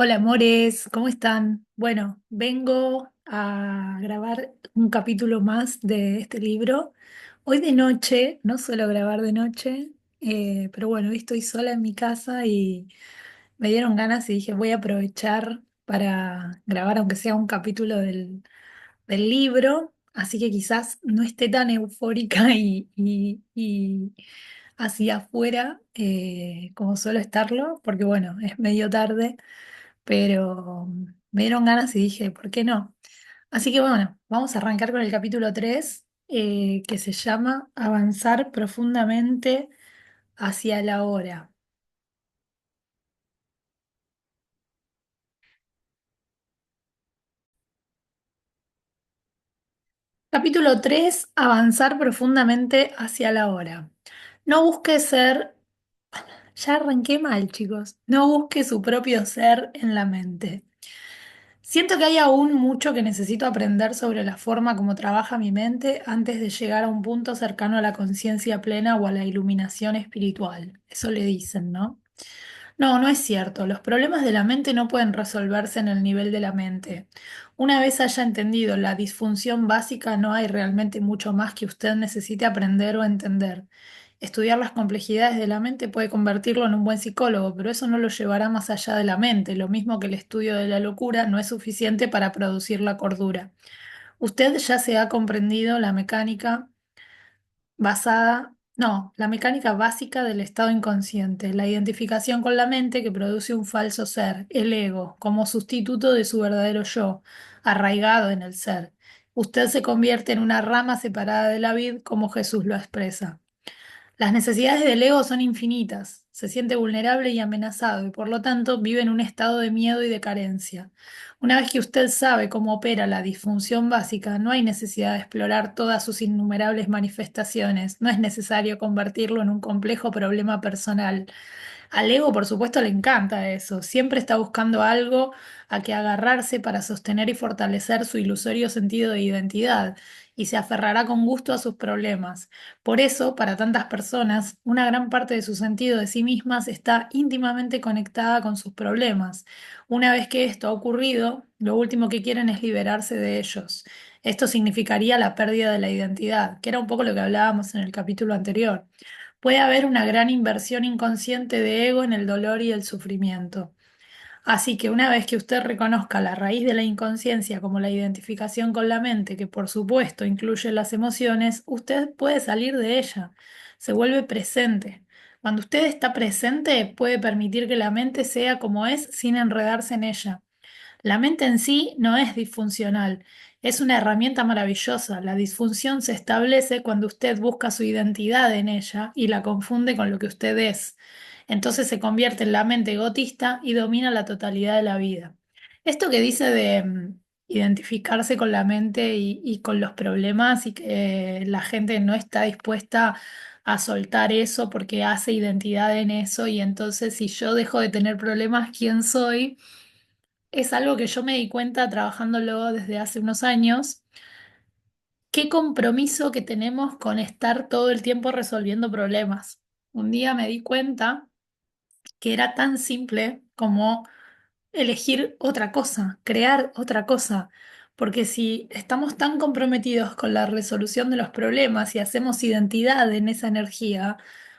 Hola amores, ¿cómo están? Bueno, vengo a grabar un capítulo más de este libro. Hoy de noche, no suelo grabar de noche, pero bueno, hoy estoy sola en mi casa y me dieron ganas y dije voy a aprovechar para grabar aunque sea un capítulo del libro, así que quizás no esté tan eufórica y hacia afuera como suelo estarlo, porque bueno, es medio tarde pero me dieron ganas y dije, ¿por qué no? Así que bueno, vamos a arrancar con el capítulo 3 que se llama Avanzar profundamente hacia la hora. Capítulo 3 Avanzar profundamente hacia la hora. No busque ser, ya arranqué mal, chicos, no busque su propio ser en la mente. Siento que hay aún mucho que necesito aprender sobre la forma como trabaja mi mente antes de llegar a un punto cercano a la conciencia plena o a la iluminación espiritual. Eso le dicen, ¿no? No, no es cierto. Los problemas de la mente no pueden resolverse en el nivel de la mente. Una vez haya entendido la disfunción básica, no hay realmente mucho más que usted necesite aprender o entender. Estudiar las complejidades de la mente puede convertirlo en un buen psicólogo, pero eso no lo llevará más allá de la mente. Lo mismo que el estudio de la locura no es suficiente para producir la cordura. Usted ya se ha comprendido la mecánica la mecánica básica del estado inconsciente, la identificación con la mente que produce un falso ser, el ego, como sustituto de su verdadero yo, arraigado en el ser. Usted se convierte en una rama separada de la vid, como Jesús lo expresa. Las necesidades del ego son infinitas, se siente vulnerable y amenazado y por lo tanto vive en un estado de miedo y de carencia. Una vez que usted sabe cómo opera la disfunción básica, no hay necesidad de explorar todas sus innumerables manifestaciones, no es necesario convertirlo en un complejo problema personal. Al ego, por supuesto, le encanta eso. Siempre está buscando algo a que agarrarse para sostener y fortalecer su ilusorio sentido de identidad y se aferrará con gusto a sus problemas. Por eso, para tantas personas, una gran parte de su sentido de sí mismas está íntimamente conectada con sus problemas. Una vez que esto ha ocurrido, lo último que quieren es liberarse de ellos. Esto significaría la pérdida de la identidad, que era un poco lo que hablábamos en el capítulo anterior. Puede haber una gran inversión inconsciente de ego en el dolor y el sufrimiento. Así que una vez que usted reconozca la raíz de la inconsciencia como la identificación con la mente, que por supuesto incluye las emociones, usted puede salir de ella. Se vuelve presente. Cuando usted está presente, puede permitir que la mente sea como es sin enredarse en ella. La mente en sí no es disfuncional, es una herramienta maravillosa. La disfunción se establece cuando usted busca su identidad en ella y la confunde con lo que usted es. Entonces se convierte en la mente egotista y domina la totalidad de la vida. Esto que dice de identificarse con la mente y con los problemas y que la gente no está dispuesta a soltar eso porque hace identidad en eso y entonces si yo dejo de tener problemas, ¿quién soy? Es algo que yo me di cuenta trabajándolo desde hace unos años. Qué compromiso que tenemos con estar todo el tiempo resolviendo problemas. Un día me di cuenta que era tan simple como elegir otra cosa, crear otra cosa. Porque si estamos tan comprometidos con la resolución de los problemas y hacemos identidad en esa energía,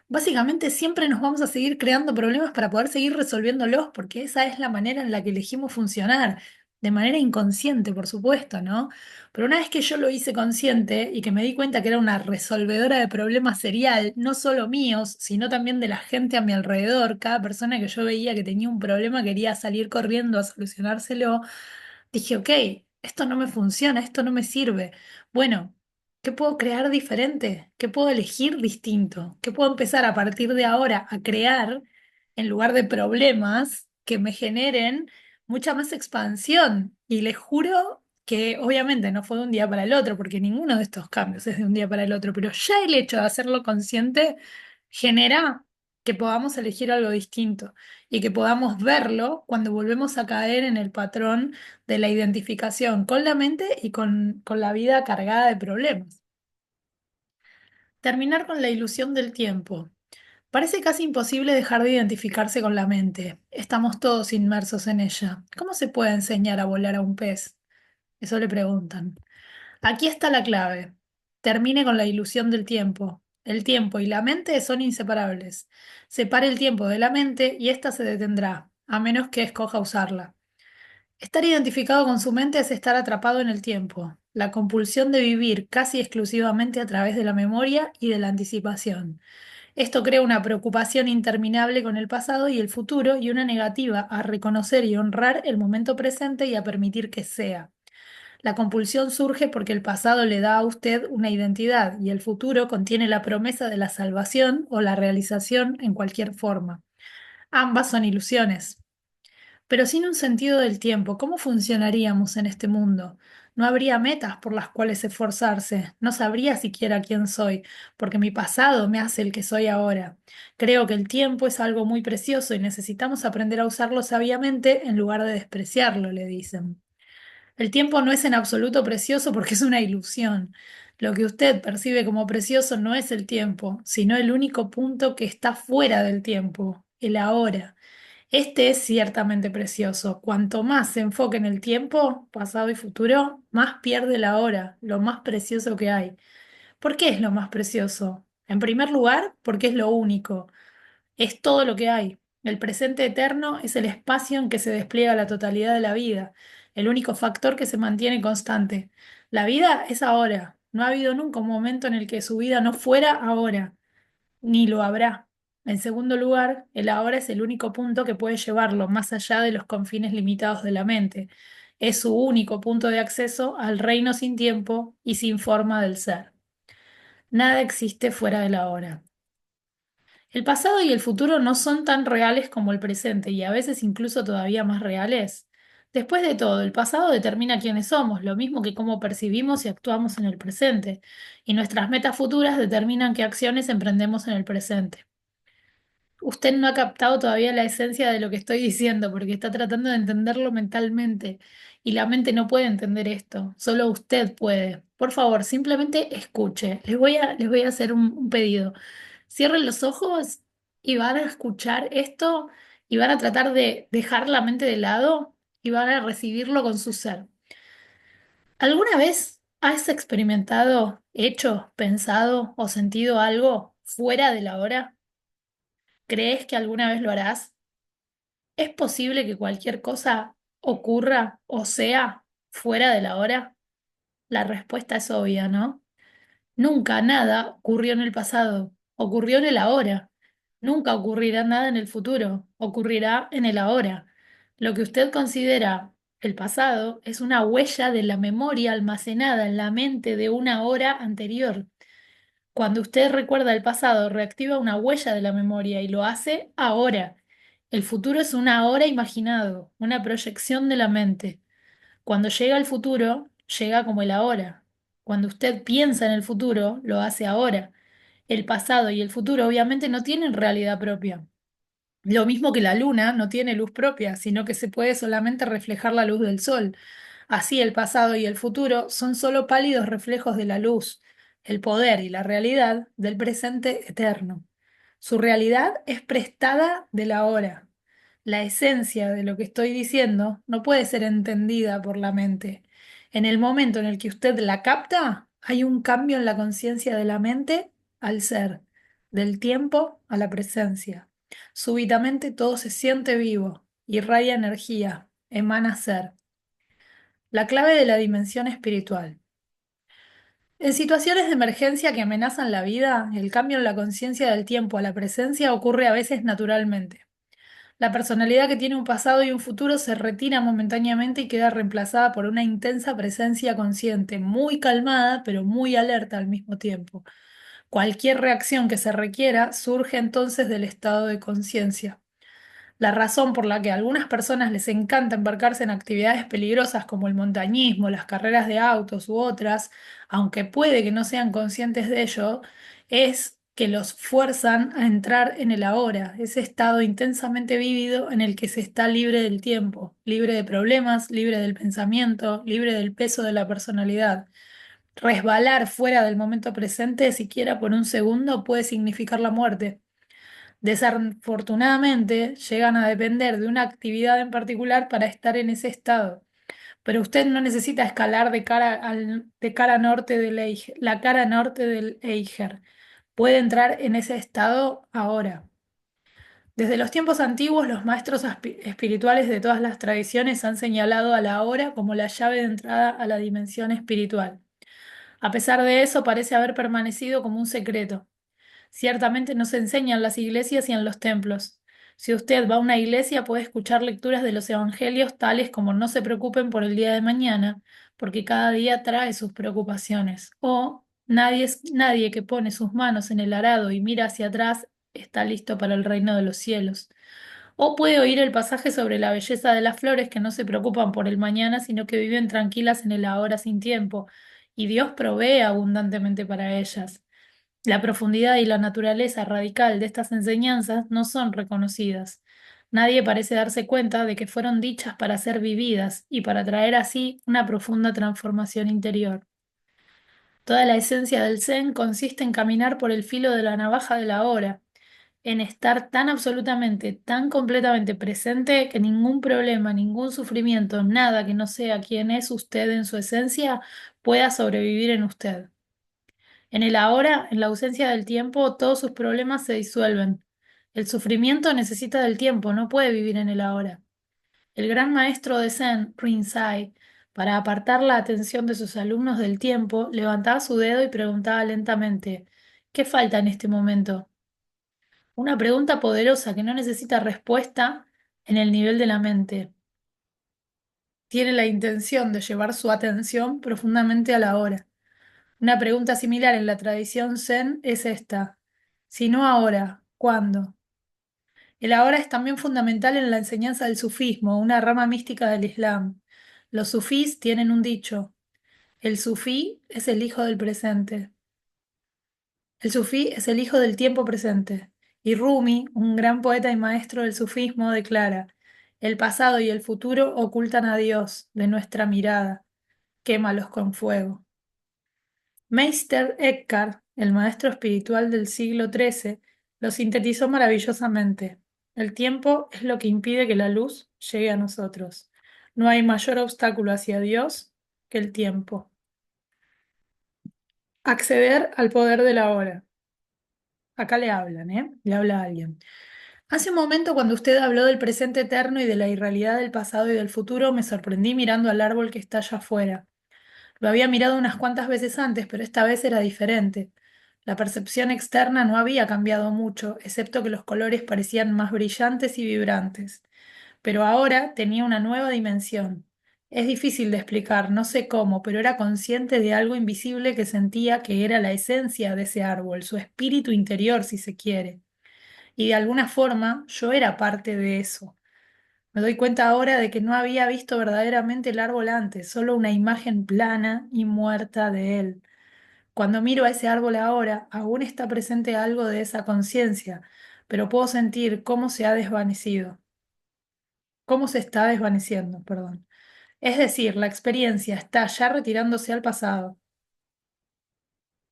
básicamente siempre nos vamos a seguir creando problemas para poder seguir resolviéndolos, porque esa es la manera en la que elegimos funcionar, de manera inconsciente, por supuesto, ¿no? Pero una vez que yo lo hice consciente y que me di cuenta que era una resolvedora de problemas serial, no solo míos, sino también de la gente a mi alrededor, cada persona que yo veía que tenía un problema quería salir corriendo a solucionárselo, dije, ok, esto no me funciona, esto no me sirve. Bueno, ¿qué puedo crear diferente? ¿Qué puedo elegir distinto? ¿Qué puedo empezar a partir de ahora a crear en lugar de problemas que me generen mucha más expansión? Y les juro que obviamente no fue de un día para el otro, porque ninguno de estos cambios es de un día para el otro, pero ya el hecho de hacerlo consciente genera que podamos elegir algo distinto y que podamos verlo cuando volvemos a caer en el patrón de la identificación con la mente y con la vida cargada de problemas. Terminar con la ilusión del tiempo. Parece casi imposible dejar de identificarse con la mente. Estamos todos inmersos en ella. ¿Cómo se puede enseñar a volar a un pez? Eso le preguntan. Aquí está la clave. Termine con la ilusión del tiempo. El tiempo y la mente son inseparables. Separe el tiempo de la mente y ésta se detendrá, a menos que escoja usarla. Estar identificado con su mente es estar atrapado en el tiempo, la compulsión de vivir casi exclusivamente a través de la memoria y de la anticipación. Esto crea una preocupación interminable con el pasado y el futuro y una negativa a reconocer y honrar el momento presente y a permitir que sea. La compulsión surge porque el pasado le da a usted una identidad y el futuro contiene la promesa de la salvación o la realización en cualquier forma. Ambas son ilusiones. Pero sin un sentido del tiempo, ¿cómo funcionaríamos en este mundo? No habría metas por las cuales esforzarse, no sabría siquiera quién soy, porque mi pasado me hace el que soy ahora. Creo que el tiempo es algo muy precioso y necesitamos aprender a usarlo sabiamente en lugar de despreciarlo, le dicen. El tiempo no es en absoluto precioso porque es una ilusión. Lo que usted percibe como precioso no es el tiempo, sino el único punto que está fuera del tiempo, el ahora. Este es ciertamente precioso. Cuanto más se enfoque en el tiempo, pasado y futuro, más pierde la hora, lo más precioso que hay. ¿Por qué es lo más precioso? En primer lugar, porque es lo único, es todo lo que hay. El presente eterno es el espacio en que se despliega la totalidad de la vida, el único factor que se mantiene constante. La vida es ahora. No ha habido nunca un momento en el que su vida no fuera ahora ni lo habrá. En segundo lugar, el ahora es el único punto que puede llevarlo más allá de los confines limitados de la mente. Es su único punto de acceso al reino sin tiempo y sin forma del ser. Nada existe fuera del ahora. El pasado y el futuro no son tan reales como el presente y a veces incluso todavía más reales. Después de todo, el pasado determina quiénes somos, lo mismo que cómo percibimos y actuamos en el presente, y nuestras metas futuras determinan qué acciones emprendemos en el presente. Usted no ha captado todavía la esencia de lo que estoy diciendo porque está tratando de entenderlo mentalmente y la mente no puede entender esto, solo usted puede. Por favor, simplemente escuche. Les voy a hacer un pedido. Cierren los ojos y van a escuchar esto y van a tratar de dejar la mente de lado y van a recibirlo con su ser. ¿Alguna vez has experimentado, hecho, pensado o sentido algo fuera de la hora? ¿Crees que alguna vez lo harás? ¿Es posible que cualquier cosa ocurra o sea fuera de la hora? La respuesta es obvia, ¿no? Nunca nada ocurrió en el pasado, ocurrió en el ahora. Nunca ocurrirá nada en el futuro, ocurrirá en el ahora. Lo que usted considera el pasado es una huella de la memoria almacenada en la mente de una hora anterior. Cuando usted recuerda el pasado, reactiva una huella de la memoria y lo hace ahora. El futuro es un ahora imaginado, una proyección de la mente. Cuando llega el futuro, llega como el ahora. Cuando usted piensa en el futuro, lo hace ahora. El pasado y el futuro obviamente no tienen realidad propia. Lo mismo que la luna no tiene luz propia, sino que se puede solamente reflejar la luz del sol. Así el pasado y el futuro son solo pálidos reflejos de la luz, el poder y la realidad del presente eterno. Su realidad es prestada de la hora. La esencia de lo que estoy diciendo no puede ser entendida por la mente. En el momento en el que usted la capta, hay un cambio en la conciencia de la mente al ser, del tiempo a la presencia. Súbitamente todo se siente vivo, irradia energía, emana ser. La clave de la dimensión espiritual. En situaciones de emergencia que amenazan la vida, el cambio en la conciencia del tiempo a la presencia ocurre a veces naturalmente. La personalidad que tiene un pasado y un futuro se retira momentáneamente y queda reemplazada por una intensa presencia consciente, muy calmada, pero muy alerta al mismo tiempo. Cualquier reacción que se requiera surge entonces del estado de conciencia. La razón por la que a algunas personas les encanta embarcarse en actividades peligrosas como el montañismo, las carreras de autos u otras, aunque puede que no sean conscientes de ello, es que los fuerzan a entrar en el ahora, ese estado intensamente vívido en el que se está libre del tiempo, libre de problemas, libre del pensamiento, libre del peso de la personalidad. Resbalar fuera del momento presente, siquiera por un segundo, puede significar la muerte. Desafortunadamente, llegan a depender de una actividad en particular para estar en ese estado. Pero usted no necesita escalar de cara norte la cara norte del Eiger. Puede entrar en ese estado ahora. Desde los tiempos antiguos, los maestros espirituales de todas las tradiciones han señalado a la hora como la llave de entrada a la dimensión espiritual. A pesar de eso, parece haber permanecido como un secreto. Ciertamente no se enseña en las iglesias y en los templos. Si usted va a una iglesia, puede escuchar lecturas de los evangelios tales como no se preocupen por el día de mañana, porque cada día trae sus preocupaciones. O nadie que pone sus manos en el arado y mira hacia atrás está listo para el reino de los cielos. O puede oír el pasaje sobre la belleza de las flores que no se preocupan por el mañana, sino que viven tranquilas en el ahora sin tiempo, y Dios provee abundantemente para ellas. La profundidad y la naturaleza radical de estas enseñanzas no son reconocidas. Nadie parece darse cuenta de que fueron dichas para ser vividas y para traer así una profunda transformación interior. Toda la esencia del Zen consiste en caminar por el filo de la navaja de la hora, en estar tan absolutamente, tan completamente presente que ningún problema, ningún sufrimiento, nada que no sea quien es usted en su esencia pueda sobrevivir en usted. En el ahora, en la ausencia del tiempo, todos sus problemas se disuelven. El sufrimiento necesita del tiempo, no puede vivir en el ahora. El gran maestro de Zen, Rinzai, para apartar la atención de sus alumnos del tiempo, levantaba su dedo y preguntaba lentamente, ¿qué falta en este momento? Una pregunta poderosa que no necesita respuesta en el nivel de la mente. Tiene la intención de llevar su atención profundamente a la hora. Una pregunta similar en la tradición Zen es esta. Si no ahora, ¿cuándo? El ahora es también fundamental en la enseñanza del sufismo, una rama mística del Islam. Los sufís tienen un dicho. El sufí es el hijo del presente. El sufí es el hijo del tiempo presente. Y Rumi, un gran poeta y maestro del sufismo, declara, el pasado y el futuro ocultan a Dios de nuestra mirada, quémalos con fuego. Meister Eckhart, el maestro espiritual del siglo XIII, lo sintetizó maravillosamente. El tiempo es lo que impide que la luz llegue a nosotros. No hay mayor obstáculo hacia Dios que el tiempo. Acceder al poder de la hora. Acá le hablan, ¿eh? Le habla alguien. Hace un momento, cuando usted habló del presente eterno y de la irrealidad del pasado y del futuro, me sorprendí mirando al árbol que está allá afuera. Lo había mirado unas cuantas veces antes, pero esta vez era diferente. La percepción externa no había cambiado mucho, excepto que los colores parecían más brillantes y vibrantes. Pero ahora tenía una nueva dimensión. Es difícil de explicar, no sé cómo, pero era consciente de algo invisible que sentía que era la esencia de ese árbol, su espíritu interior, si se quiere. Y de alguna forma yo era parte de eso. Me doy cuenta ahora de que no había visto verdaderamente el árbol antes, solo una imagen plana y muerta de él. Cuando miro a ese árbol ahora, aún está presente algo de esa conciencia, pero puedo sentir cómo se ha desvanecido, cómo se está desvaneciendo, perdón. Es decir, la experiencia está ya retirándose al pasado.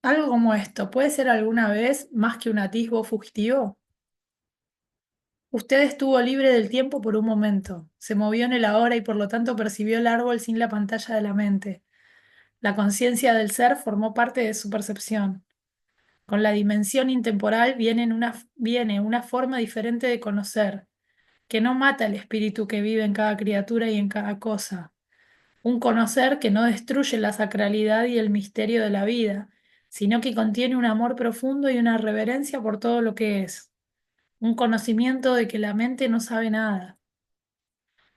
Algo como esto, ¿puede ser alguna vez más que un atisbo fugitivo? Usted estuvo libre del tiempo por un momento, se movió en el ahora y por lo tanto percibió el árbol sin la pantalla de la mente. La conciencia del ser formó parte de su percepción. Con la dimensión intemporal viene una forma diferente de conocer, que no mata el espíritu que vive en cada criatura y en cada cosa. Un conocer que no destruye la sacralidad y el misterio de la vida, sino que contiene un amor profundo y una reverencia por todo lo que es. Un conocimiento de que la mente no sabe nada.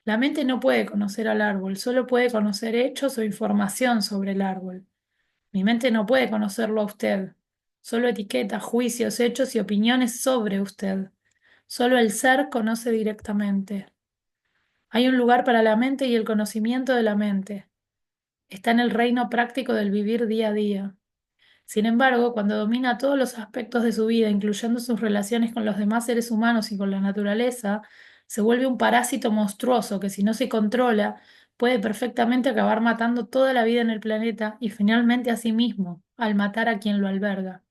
La mente no puede conocer al árbol, solo puede conocer hechos o información sobre el árbol. Mi mente no puede conocerlo a usted, solo etiqueta, juicios, hechos y opiniones sobre usted. Solo el ser conoce directamente. Hay un lugar para la mente y el conocimiento de la mente. Está en el reino práctico del vivir día a día. Sin embargo, cuando domina todos los aspectos de su vida, incluyendo sus relaciones con los demás seres humanos y con la naturaleza, se vuelve un parásito monstruoso que, si no se controla, puede perfectamente acabar matando toda la vida en el planeta y finalmente a sí mismo, al matar a quien lo alberga.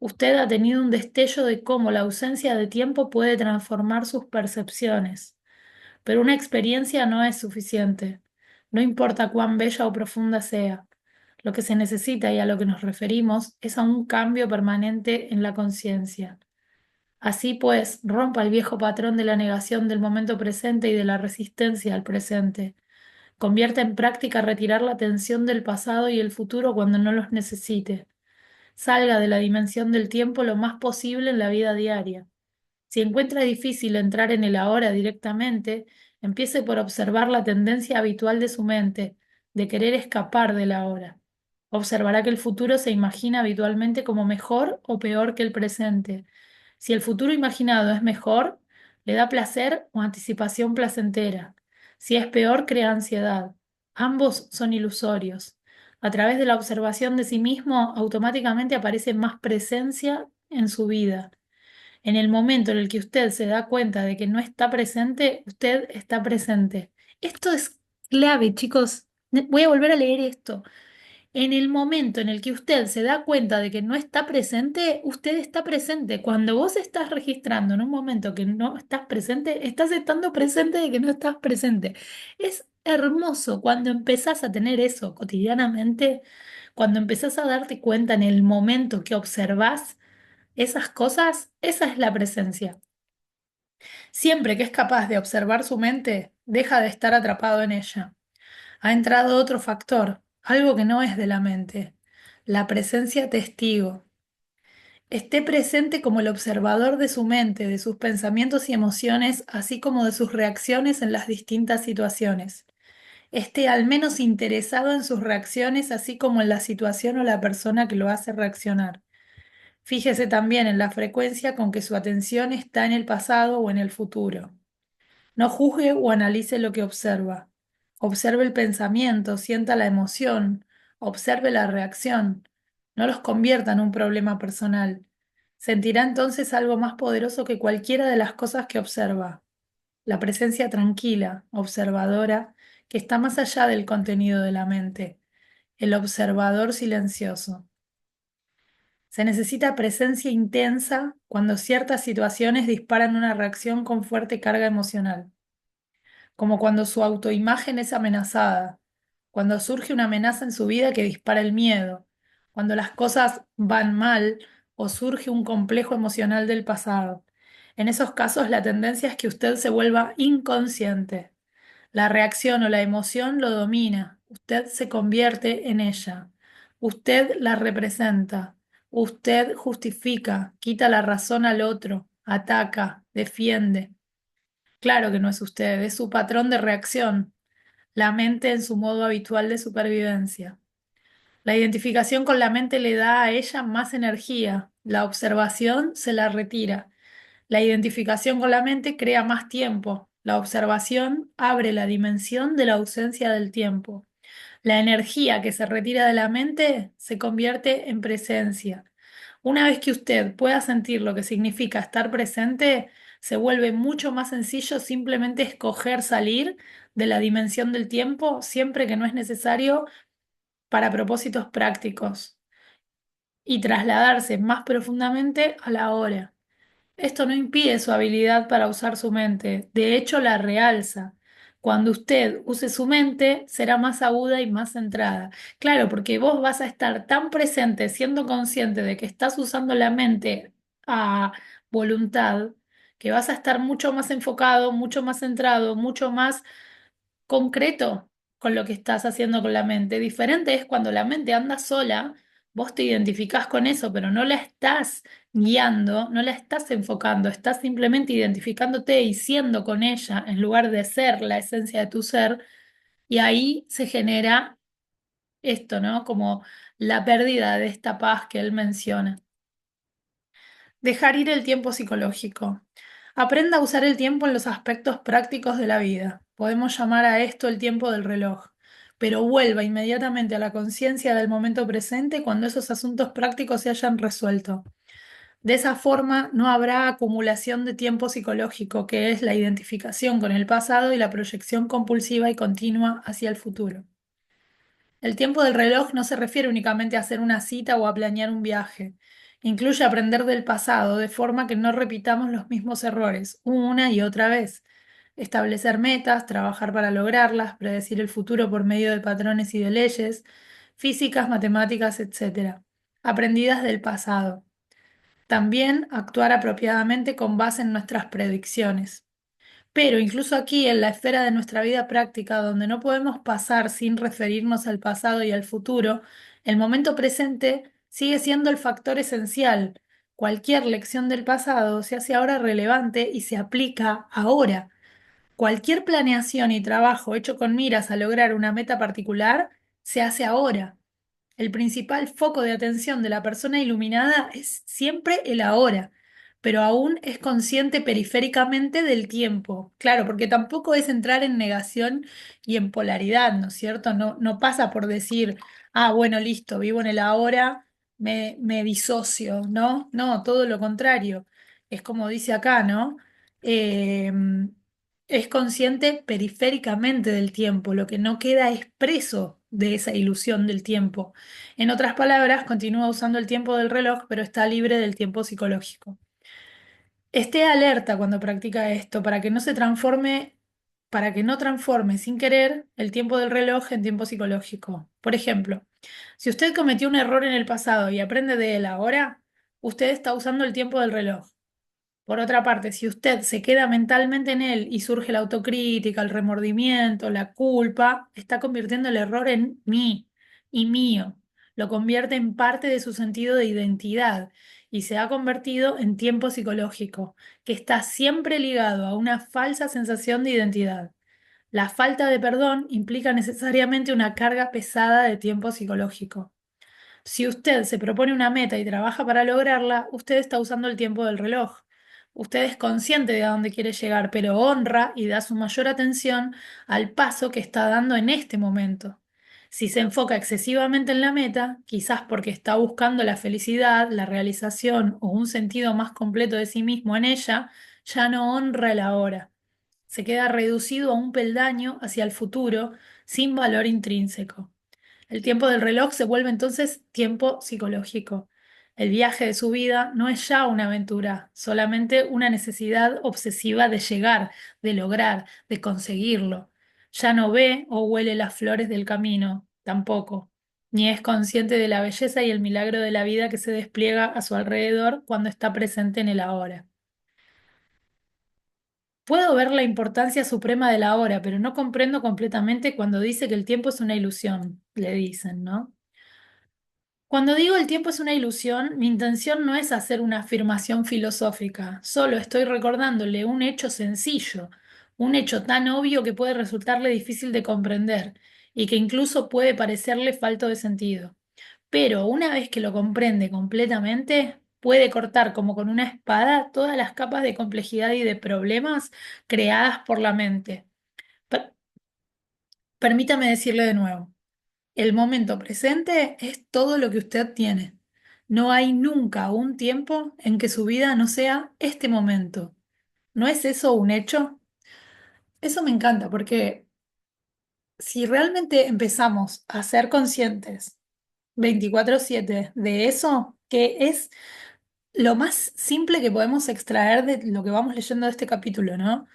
Usted ha tenido un destello de cómo la ausencia de tiempo puede transformar sus percepciones, pero una experiencia no es suficiente, no importa cuán bella o profunda sea. Lo que se necesita y a lo que nos referimos es a un cambio permanente en la conciencia. Así pues, rompa el viejo patrón de la negación del momento presente y de la resistencia al presente. Convierta en práctica retirar la atención del pasado y el futuro cuando no los necesite. Salga de la dimensión del tiempo lo más posible en la vida diaria. Si encuentra difícil entrar en el ahora directamente, empiece por observar la tendencia habitual de su mente, de querer escapar del ahora. Observará que el futuro se imagina habitualmente como mejor o peor que el presente. Si el futuro imaginado es mejor, le da placer o anticipación placentera. Si es peor, crea ansiedad. Ambos son ilusorios. A través de la observación de sí mismo, automáticamente aparece más presencia en su vida. En el momento en el que usted se da cuenta de que no está presente, usted está presente. Esto es clave, chicos. Voy a volver a leer esto. En el momento en el que usted se da cuenta de que no está presente, usted está presente. Cuando vos estás registrando en un momento que no estás presente, estás estando presente de que no estás presente. Es hermoso cuando empezás a tener eso cotidianamente, cuando empezás a darte cuenta en el momento que observás esas cosas, esa es la presencia. Siempre que es capaz de observar su mente, deja de estar atrapado en ella. Ha entrado otro factor, algo que no es de la mente, la presencia testigo. Esté presente como el observador de su mente, de sus pensamientos y emociones, así como de sus reacciones en las distintas situaciones. Esté al menos interesado en sus reacciones, así como en la situación o la persona que lo hace reaccionar. Fíjese también en la frecuencia con que su atención está en el pasado o en el futuro. No juzgue o analice lo que observa. Observe el pensamiento, sienta la emoción, observe la reacción. No los convierta en un problema personal. Sentirá entonces algo más poderoso que cualquiera de las cosas que observa. La presencia tranquila, observadora, que está más allá del contenido de la mente. El observador silencioso. Se necesita presencia intensa cuando ciertas situaciones disparan una reacción con fuerte carga emocional, como cuando su autoimagen es amenazada, cuando surge una amenaza en su vida que dispara el miedo, cuando las cosas van mal o surge un complejo emocional del pasado. En esos casos la tendencia es que usted se vuelva inconsciente. La reacción o la emoción lo domina, usted se convierte en ella, usted la representa, usted justifica, quita la razón al otro, ataca, defiende. Claro que no es usted, es su patrón de reacción, la mente en su modo habitual de supervivencia. La identificación con la mente le da a ella más energía, la observación se la retira. La identificación con la mente crea más tiempo. La observación abre la dimensión de la ausencia del tiempo. La energía que se retira de la mente se convierte en presencia. Una vez que usted pueda sentir lo que significa estar presente, se vuelve mucho más sencillo simplemente escoger salir de la dimensión del tiempo siempre que no es necesario para propósitos prácticos y trasladarse más profundamente a la hora. Esto no impide su habilidad para usar su mente, de hecho la realza. Cuando usted use su mente, será más aguda y más centrada. Claro, porque vos vas a estar tan presente, siendo consciente de que estás usando la mente a voluntad, que vas a estar mucho más enfocado, mucho más centrado, mucho más concreto con lo que estás haciendo con la mente. Diferente es cuando la mente anda sola, vos te identificás con eso, pero no la estás guiando, no la estás enfocando, estás simplemente identificándote y siendo con ella en lugar de ser la esencia de tu ser, y ahí se genera esto, ¿no? Como la pérdida de esta paz que él menciona. Dejar ir el tiempo psicológico. Aprenda a usar el tiempo en los aspectos prácticos de la vida. Podemos llamar a esto el tiempo del reloj, pero vuelva inmediatamente a la conciencia del momento presente cuando esos asuntos prácticos se hayan resuelto. De esa forma no habrá acumulación de tiempo psicológico, que es la identificación con el pasado y la proyección compulsiva y continua hacia el futuro. El tiempo del reloj no se refiere únicamente a hacer una cita o a planear un viaje. Incluye aprender del pasado de forma que no repitamos los mismos errores una y otra vez. Establecer metas, trabajar para lograrlas, predecir el futuro por medio de patrones y de leyes, físicas, matemáticas, etcétera, aprendidas del pasado. También actuar apropiadamente con base en nuestras predicciones. Pero incluso aquí, en la esfera de nuestra vida práctica, donde no podemos pasar sin referirnos al pasado y al futuro, el momento presente sigue siendo el factor esencial. Cualquier lección del pasado se hace ahora relevante y se aplica ahora. Cualquier planeación y trabajo hecho con miras a lograr una meta particular se hace ahora. El principal foco de atención de la persona iluminada es siempre el ahora, pero aún es consciente periféricamente del tiempo. Claro, porque tampoco es entrar en negación y en polaridad, ¿no es cierto? No, no pasa por decir, ah, bueno, listo, vivo en el ahora, me disocio, ¿no? No, todo lo contrario. Es como dice acá, ¿no? Eh, es consciente periféricamente del tiempo, lo que no queda expreso de esa ilusión del tiempo. En otras palabras, continúa usando el tiempo del reloj, pero está libre del tiempo psicológico. Esté alerta cuando practica esto para que no transforme sin querer el tiempo del reloj en tiempo psicológico. Por ejemplo, si usted cometió un error en el pasado y aprende de él ahora, usted está usando el tiempo del reloj. Por otra parte, si usted se queda mentalmente en él y surge la autocrítica, el remordimiento, la culpa, está convirtiendo el error en mí y mío. Lo convierte en parte de su sentido de identidad y se ha convertido en tiempo psicológico, que está siempre ligado a una falsa sensación de identidad. La falta de perdón implica necesariamente una carga pesada de tiempo psicológico. Si usted se propone una meta y trabaja para lograrla, usted está usando el tiempo del reloj. Usted es consciente de a dónde quiere llegar, pero honra y da su mayor atención al paso que está dando en este momento. Si se enfoca excesivamente en la meta, quizás porque está buscando la felicidad, la realización o un sentido más completo de sí mismo en ella, ya no honra el ahora. Se queda reducido a un peldaño hacia el futuro sin valor intrínseco. El tiempo del reloj se vuelve entonces tiempo psicológico. El viaje de su vida no es ya una aventura, solamente una necesidad obsesiva de llegar, de lograr, de conseguirlo. Ya no ve o huele las flores del camino, tampoco, ni es consciente de la belleza y el milagro de la vida que se despliega a su alrededor cuando está presente en el ahora. Puedo ver la importancia suprema de la hora, pero no comprendo completamente cuando dice que el tiempo es una ilusión, le dicen, ¿no? Cuando digo el tiempo es una ilusión, mi intención no es hacer una afirmación filosófica, solo estoy recordándole un hecho sencillo, un hecho tan obvio que puede resultarle difícil de comprender y que incluso puede parecerle falto de sentido. Pero una vez que lo comprende completamente, puede cortar como con una espada todas las capas de complejidad y de problemas creadas por la mente. Per- Permítame decirle de nuevo. El momento presente es todo lo que usted tiene. No hay nunca un tiempo en que su vida no sea este momento. ¿No es eso un hecho? Eso me encanta porque si realmente empezamos a ser conscientes 24/7 de eso, que es lo más simple que podemos extraer de lo que vamos leyendo de este capítulo, ¿no?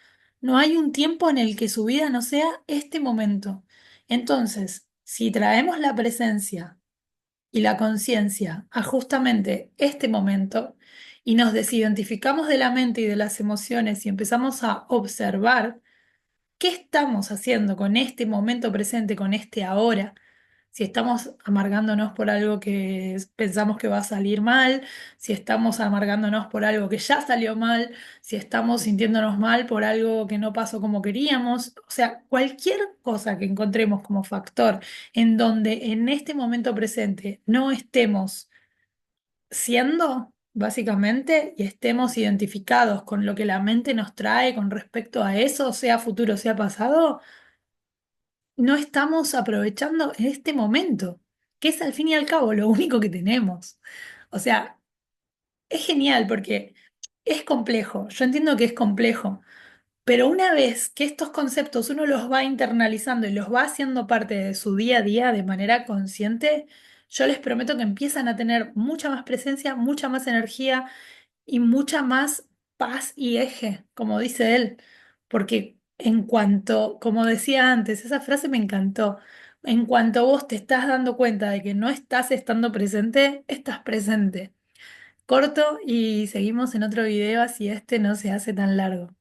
No hay un tiempo en el que su vida no sea este momento. Entonces, si traemos la presencia y la conciencia a justamente este momento y nos desidentificamos de la mente y de las emociones y empezamos a observar qué estamos haciendo con este momento presente, con este ahora, si estamos amargándonos por algo que pensamos que va a salir mal, si estamos amargándonos por algo que ya salió mal, si estamos sintiéndonos mal por algo que no pasó como queríamos, o sea, cualquier cosa que encontremos como factor en donde en este momento presente no estemos siendo, básicamente, y estemos identificados con lo que la mente nos trae con respecto a eso, sea futuro, sea pasado, no estamos aprovechando este momento, que es al fin y al cabo lo único que tenemos. O sea, es genial porque es complejo, yo entiendo que es complejo, pero una vez que estos conceptos uno los va internalizando y los va haciendo parte de su día a día de manera consciente, yo les prometo que empiezan a tener mucha más presencia, mucha más energía y mucha más paz y eje, como dice él. Porque en cuanto, como decía antes, esa frase me encantó, en cuanto vos te estás dando cuenta de que no estás estando presente, estás presente. Corto y seguimos en otro video así este no se hace tan largo.